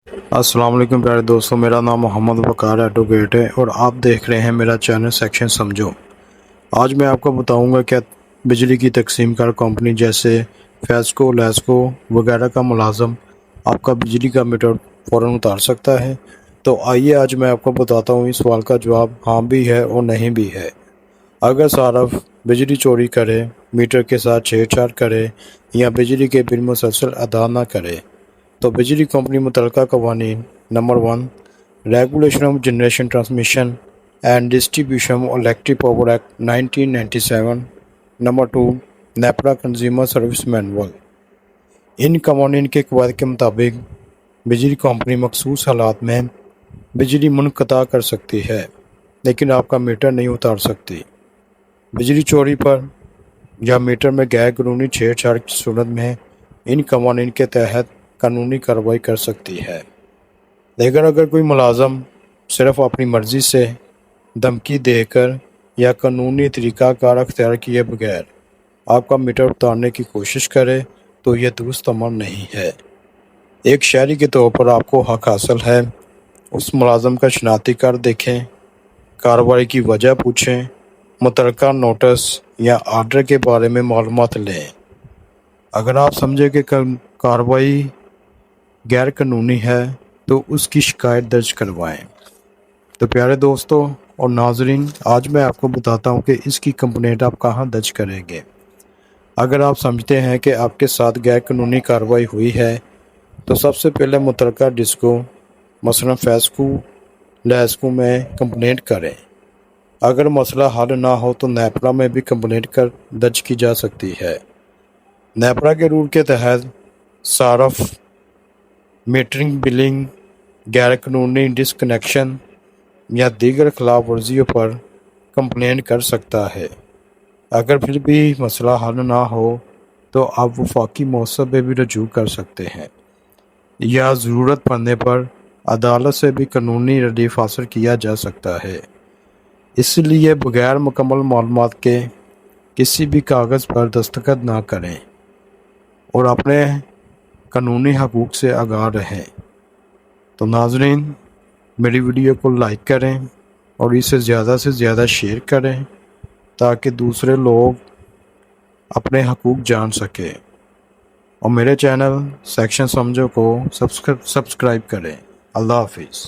السلام علیکم پیارے دوستوں، میرا نام محمد وقار ایڈوکیٹ ہے اور آپ دیکھ رہے ہیں میرا چینل سیکشن سمجھو۔ آج میں آپ کو بتاؤں گا کہ بجلی کی تقسیم کار کمپنی جیسے فیسکو، لیسکو وغیرہ کا ملازم آپ کا بجلی کا میٹر فوراً اتار سکتا ہے۔ تو آئیے آج میں آپ کو بتاتا ہوں اس سوال کا جواب ہاں بھی ہے اور نہیں بھی ہے۔ اگر صارف بجلی چوری کرے، میٹر کے ساتھ چھیڑ چھاڑ کرے یا بجلی کے بل مسلسل ادا نہ کرے تو بجلی کمپنی متعلقہ قوانین: number 1، regulation of generation transmission and distribution electric power act 1997، number 2، NEPRA consumer service manual. ان قوانین کے قواعد کے مطابق بجلی کمپنی مخصوص حالات میں بجلی منقطع کر سکتی ہے لیکن آپ کا میٹر نہیں اتار سکتی۔ بجلی چوری پر یا میٹر میں غیر قانونی چھیڑ چھاڑ کی صورت میں ان قوانین کے تحت قانونی کارروائی کر سکتی ہے، لیکن اگر کوئی ملازم صرف اپنی مرضی سے دھمکی دے کر یا قانونی طریقہ کار اختیار کیے بغیر آپ کا میٹر اتارنے کی کوشش کرے تو یہ درست عمل نہیں ہے۔ ایک شہری کے طور پر آپ کو حق حاصل ہے اس ملازم کا شناختی کارڈ دیکھیں، کارروائی کی وجہ پوچھیں، متعلقہ نوٹس یا آرڈر کے بارے میں معلومات لیں۔ اگر آپ سمجھیں کہ کارروائی غیر قانونی ہے تو اس کی شکایت درج کروائیں۔ تو پیارے دوستوں اور ناظرین، آج میں آپ کو بتاتا ہوں کہ اس کی کمپلینٹ آپ کہاں درج کریں گے۔ اگر آپ سمجھتے ہیں کہ آپ کے ساتھ غیر قانونی کارروائی ہوئی ہے تو سب سے پہلے متعلقہ ڈسکو مثلا فیسکو، لیسکو میں کمپلینٹ کریں۔ اگر مسئلہ حل نہ ہو تو نیپرا میں بھی کمپلینٹ درج کی جا سکتی ہے۔ نیپرا کے رول کے تحت صارف میٹرنگ، بلنگ، غیر قانونی ڈسکنیکشن یا دیگر خلاف ورزیوں پر کمپلین کر سکتا ہے۔ اگر پھر بھی مسئلہ حل نہ ہو تو آپ وفاقی مؤثر میں بھی رجوع کر سکتے ہیں یا ضرورت پڑنے پر عدالت سے بھی قانونی ریلیف حاصل کیا جا سکتا ہے۔ اس لیے بغیر مکمل معلومات کے کسی بھی کاغذ پر دستخط نہ کریں اور اپنے قانونی حقوق سے آگاہ رہیں۔ تو ناظرین، میری ویڈیو کو لائک کریں اور اسے زیادہ سے زیادہ شیئر کریں تاکہ دوسرے لوگ اپنے حقوق جان سکیں، اور میرے چینل سیکشن سمجھو کو سبسکرائب کریں۔ اللہ حافظ۔